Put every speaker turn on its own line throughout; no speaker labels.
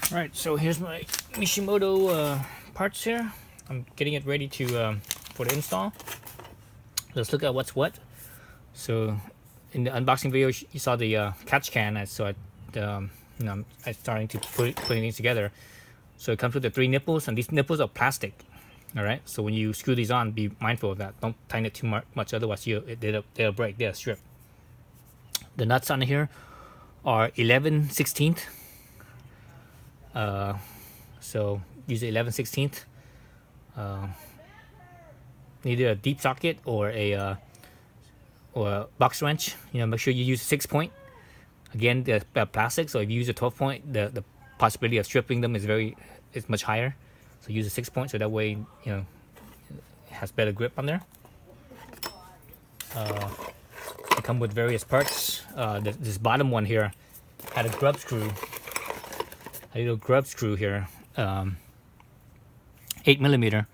Alright, so here's my Mishimoto parts here. I'm getting it ready to for the install. Let's look at what's what. So in the unboxing video, you saw the catch can, so I'm starting to putting these together. So it comes with the 3 nipples, and these nipples are plastic. All right, so when you screw these on, be mindful of that. Don't tighten it too much, otherwise they'll break. They'll strip. The nuts on here are 11/16. So use 11/16. Either a deep socket or a box wrench. Make sure you use 6-point. Again, they're plastic, so if you use a 12-point, the possibility of stripping them is much higher. So use a 6-point, so that way it has better grip on there. They come with various parts. This bottom one here had a grub screw. A little grub screw here, 8mm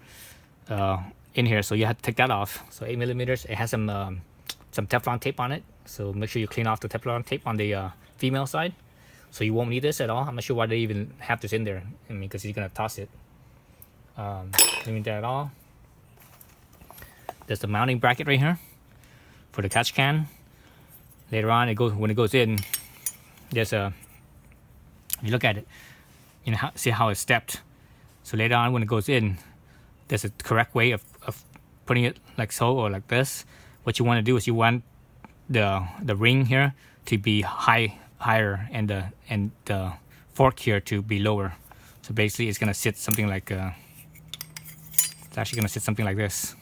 in here, so you have to take that off. So 8mm. It has some Teflon tape on it, so make sure you clean off the Teflon tape on the female side. So you won't need this at all. I'm not sure why they even have this in there. I mean, because you're gonna toss it. Don't need that at all. There's the mounting bracket right here for the catch can. Later on, when it goes in, there's a. If you look at it, see how it's stepped. So later on, when it goes in, there's a correct way of putting it like so or like this. What you want to do is you want the ring here to be higher, and the fork here to be lower. So basically, it's gonna sit something like it's actually gonna sit something like this.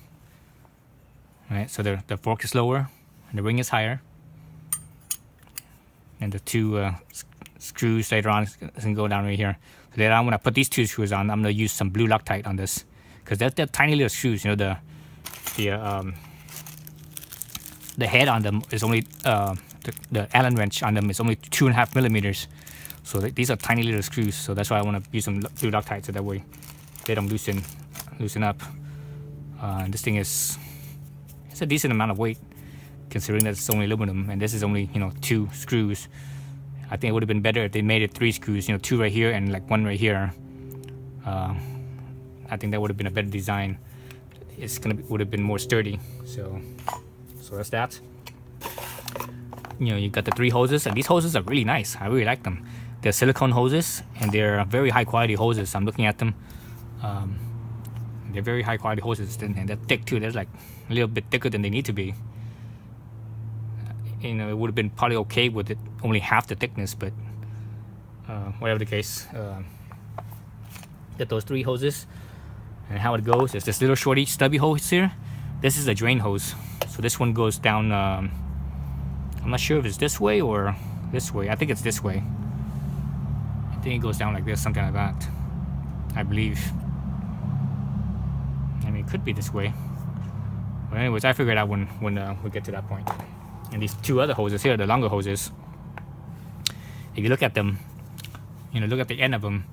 Right. So the fork is lower and the ring is higher, and the 2 screws later on is gonna go down right here. So later on, when I put these 2 screws on, I'm gonna use some blue Loctite on this, because they're tiny little screws. The head on them is only the Allen wrench on them is only 2.5mm. So these are tiny little screws. So that's why I want to use some blue Loctite, so that way they don't loosen up. This thing it's a decent amount of weight, considering that it's only aluminum, and this is only 2 screws. I think it would have been better if they made it 3 screws, 2 right here and like 1 right here. I think that would have been a better design. Would have been more sturdy. So that's that. You got the 3 hoses, and these hoses are really nice. I really like them. They're silicone hoses, and they're very high quality hoses. I'm looking at them. They're very high quality hoses, and they're thick too. They're like a little bit thicker than they need to be. It would have been probably okay with it only half the thickness, but whatever the case, get those 3 hoses. And how it goes is this little shorty stubby hose here. This is a drain hose, so this one goes down. I'm not sure if it's this way or this way. I think it's this way. I think it goes down like this, something like that, I believe. I mean, it could be this way. But anyways, I figured out when we get to that point. And these 2 other hoses here, the longer hoses, if you look at them, look at the end of them,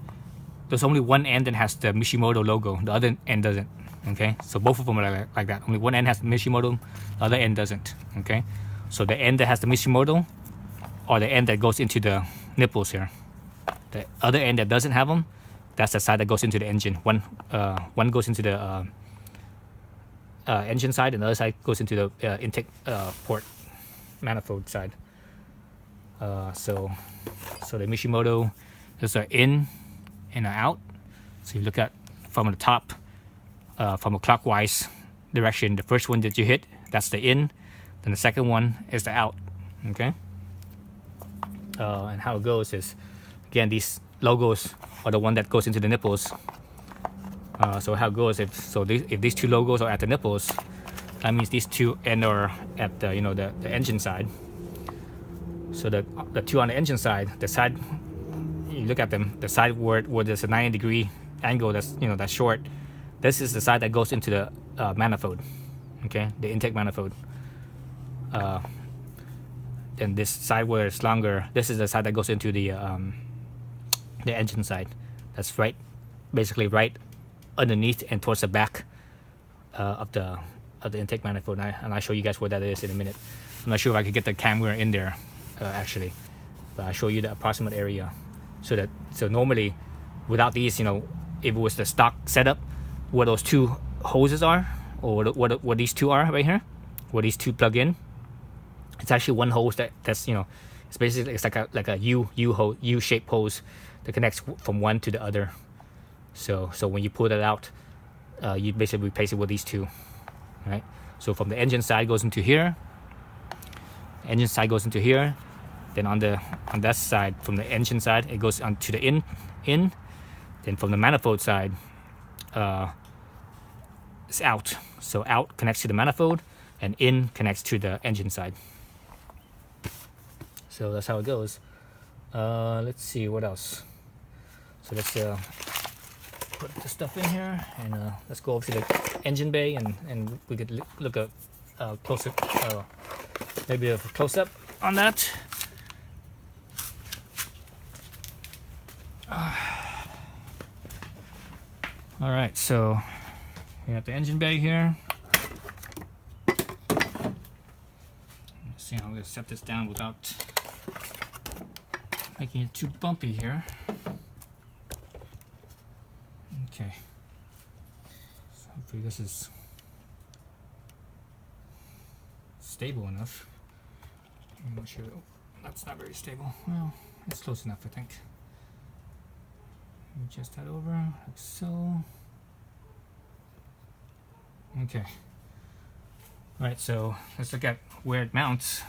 there's only one end that has the Mishimoto logo. The other end doesn't. Okay, so both of them are like that. Only one end has the Mishimoto, the other end doesn't. Okay, so the end that has the Mishimoto, or the end that goes into the nipples here. The other end that doesn't have them, that's the side that goes into the engine. One goes into the engine side, and the other side goes into the intake port manifold side. So the Mishimoto, there's an in and an out. So you look at from the top, from a clockwise direction. The first one that you hit, that's the in. Then the second one is the out. Okay. And how it goes is, again, these logos are the one that goes into the nipples. So how it goes, if these 2 logos are at the nipples, that means these 2 end are at the the engine side. So the 2 on the engine side, the side you look at them, the side where there's a 90-degree angle that's short, this is the side that goes into the manifold. Okay, the intake manifold. Then this side where it's longer, this is the side that goes into the engine side. That's basically right underneath and towards the back of the intake manifold. And I'll show you guys where that is in a minute. I'm not sure if I could get the camera in there actually, but I'll show you the approximate area. So normally without these, you know, if it was the stock setup, where those two hoses are, or what these two are right here, where these two plug in, it's actually one hose that's, you know, it's basically, it's like a U-shaped hose that connects from one to the other. So when you pull that out, you basically replace it with these two, right? So from the engine side goes into here, engine side goes into here, then on that side, from the engine side, it goes onto the in, then from the manifold side, it's out. So out connects to the manifold, and in connects to the engine side. So that's how it goes. Let's see what else. So let's put the stuff in here, and let's go over to the engine bay, and we could look at closer, maybe a close up on that. All right, so we have the engine bay here. Let's see how I'm gonna set this down without making it too bumpy here. Okay, so hopefully this is stable enough. I'm not sure. Oh, that's not very stable. Well, it's close enough, I think. Adjust that over, like so. Okay. All right, so let's look at where it mounts.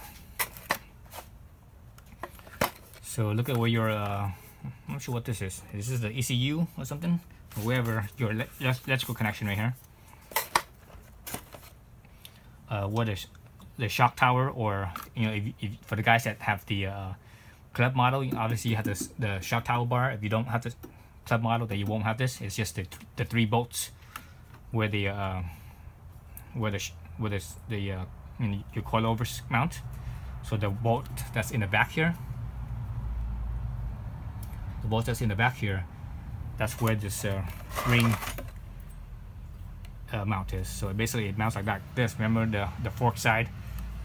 So look at where your, I'm not sure what this is. This is the ECU or something, or wherever your electrical connection right here. What is the shock tower, or, you know, if for the guys that have the club model, obviously you have this, the shock tower bar. If you don't have the club model, then you won't have this. It's just the 3 bolts where the you know, your coilovers mount. So the bolt that's in the back here, that's where this ring mount is. So basically it mounts like this. Remember, the fork side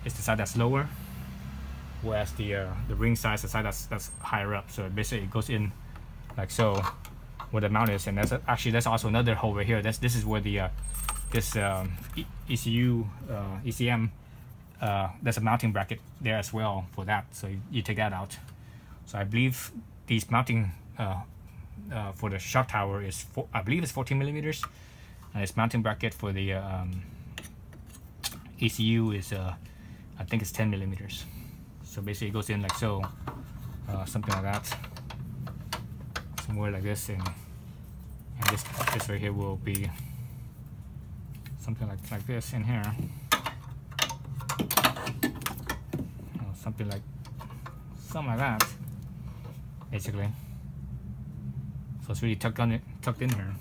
is the side that's lower, whereas the ring side is the side that's higher up. So basically it goes in like so, where the mount is, and that's also another hole right here. This is where the this ECU ECM, there's a mounting bracket there as well for that. So you take that out. So I believe these mounting for the shock tower is I believe it's 14 millimeters, and its mounting bracket for the ECU is I think it's 10 millimeters. So basically it goes in like so, something like that, somewhere like this, and this right here will be something like this in here, something like that, basically. So it's really tucked in here.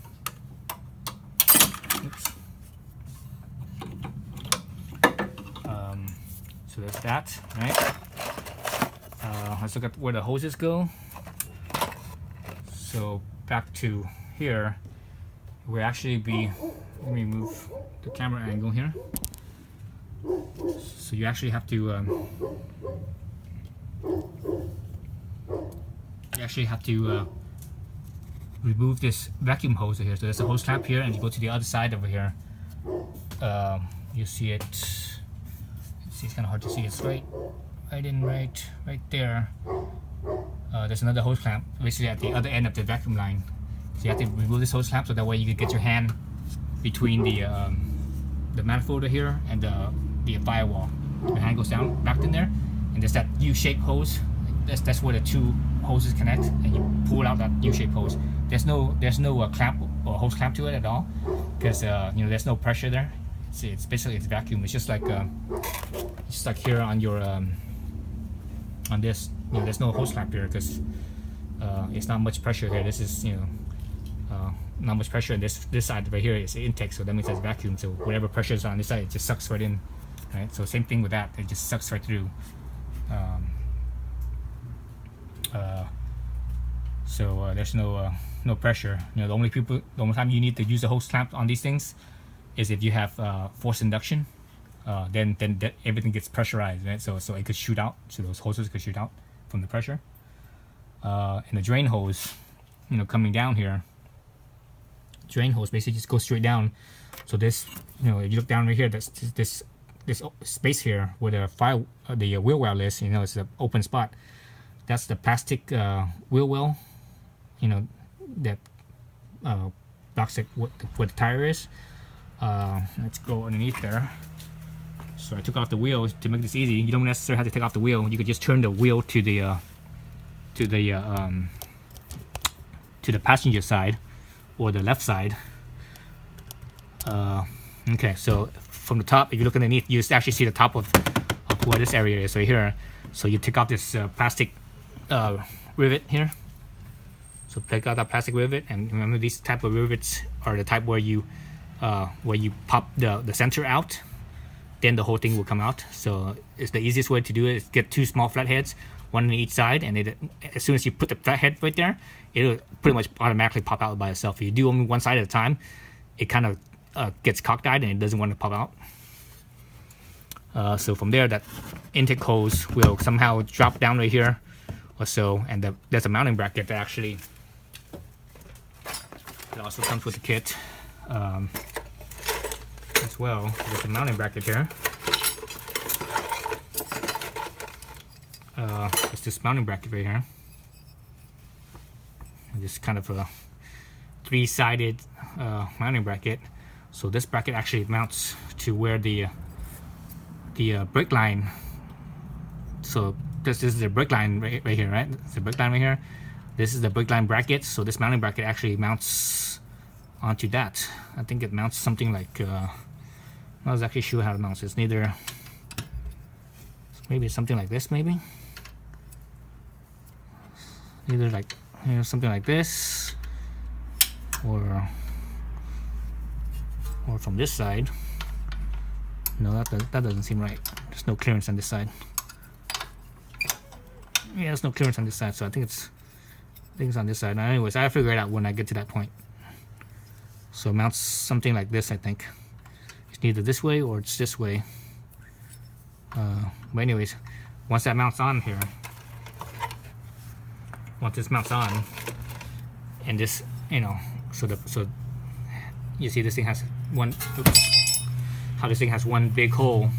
Oops. So there's that, right? Let's look at where the hoses go. So back to here, we'll actually be, let me move the camera angle here. So you actually have to remove this vacuum hose here. So there's a hose clamp here, and you go to the other side over here. You see it. See, it's kind of hard to see. It's right there. There's another hose clamp, basically at the other end of the vacuum line. So you have to remove this hose clamp so that way you can get your hand between the manifold here and the firewall. Your hand goes down back in there, and there's that U-shaped hose. That's where the 2 hoses connect, and you pull out that U-shaped hose. There's no clamp or hose clamp to it at all, because you know, there's no pressure there. It's basically it's vacuum. It's just like here on your on this. You know, there's no hose clamp here because it's not much pressure here. This is, you know, not much pressure. And this side right here is the intake, so that means it's vacuum. So whatever pressure is on this side, it just sucks right in, right? So same thing with that. It just sucks right through. There's no pressure. You know, the only time you need to use the hose clamp on these things is if you have forced induction. Then everything gets pressurized, right? So it could shoot out. So those hoses could shoot out from the pressure. And the drain hose, coming down here. Drain hose basically just goes straight down. So this, if you look down right here, that's this space here where the wheel well is, it's an open spot. That's the plastic wheel well, that blocks it where the tire is. Let's go underneath there. So I took off the wheel to make this easy. You don't necessarily have to take off the wheel. You could just turn the wheel to the passenger side or the left side. Okay, so from the top, if you look underneath, you actually see the top of where this area is right here. So you take off this plastic rivet here. So take out that plastic rivet, and remember these type of rivets are the type where you pop the center out, then the whole thing will come out. So it's the easiest way to do it is get two small flatheads, one on each side, and as soon as you put the flathead right there, it'll pretty much automatically pop out by itself. If you do only one side at a time, it kind of gets cockeyed and it doesn't want to pop out. So from there, that intake hose will somehow drop down right here or so, and there's a mounting bracket that actually it also comes with the kit as well. There's a mounting bracket here. It's this mounting bracket right here. Just kind of a three-sided mounting bracket. So this bracket actually mounts to where the brake line. So this is the brake line right here, right? It's the brake line right here. This is the brake line bracket. So this mounting bracket actually mounts onto that. I think it mounts something like I'm not exactly sure how it mounts. It's maybe something like this, maybe. Either like something like this, or from this side. No, that doesn't seem right. There's no clearance on this side. Yeah, there's no clearance on this side, so I think it's on this side. Now, anyways, I'll figure it out when I get to that point. So it mounts something like this, I think. It's either this way or it's this way. But anyways, once that mounts on here, once this mounts on, and this, so you see this thing has one. Oops, how this thing has one big hole.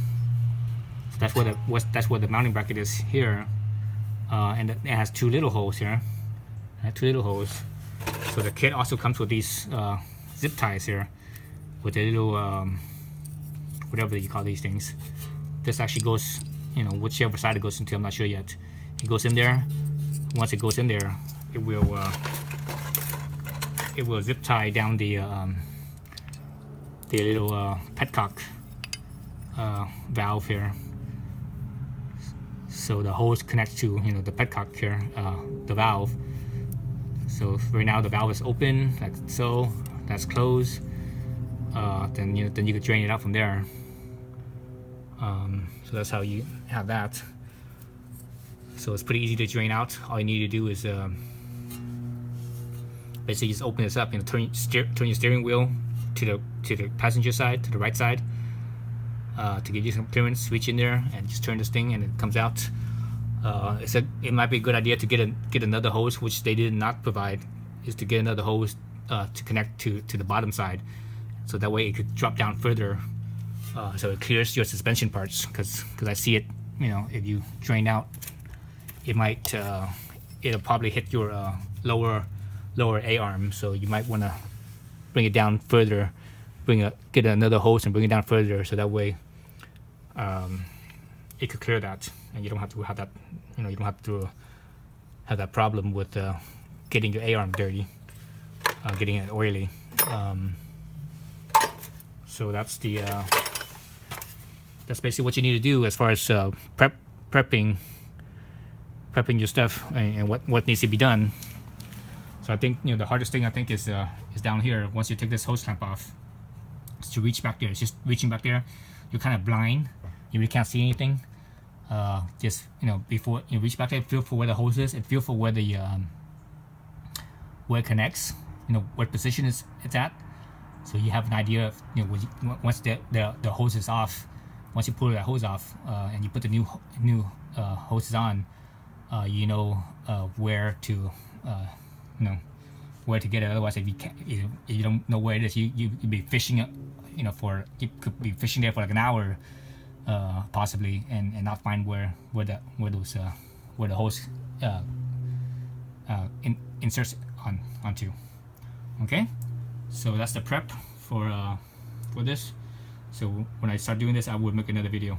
So that's where the mounting bracket is here, and it has two little holes here. Two little holes. So the kit also comes with these zip ties here, with a little whatever you call these things. This actually goes, whichever side it goes into, I'm not sure yet. It goes in there. Once it goes in there, it will zip tie down the little petcock valve here. So the hose connects to the petcock here, the valve. So right now the valve is open, like so. That's closed. Then you can drain it out from there. So that's how you have that. So it's pretty easy to drain out. All you need to do is basically just open this up, turn your steering wheel to the passenger side, to the right side, to give you some clearance. Reach in there and just turn this thing, and it comes out. It might be a good idea to get another hose, which they did not provide, is to get another hose to connect to the bottom side, so that way it could drop down further, so it clears your suspension parts. Because I see it, if you drain out, it might it'll probably hit your lower A-arm, so you might want to bring it down further, get another hose and bring it down further, so that way it could clear that, and you don't have to have that, you don't have to have that problem with getting your A-arm dirty, getting it oily. So that's basically what you need to do as far as prepping your stuff and what needs to be done. So I think the hardest thing, I think, is down here. Once you take this hose clamp off, is to reach back there. It's just reaching back there. You're kind of blind. You really can't see anything. Just before you reach back there, feel for where the hose is, and feel for where the where it connects. What position it's at. So you have an idea of once the hose is off. Once you pull that hose off and you put the new hoses on, where to where to get it. Otherwise, if you don't know where it is, you'd be fishing, you could be fishing there for like an hour, possibly, and not find where the hose inserts onto. Okay, so that's the prep for this. So when I start doing this, I will make another video.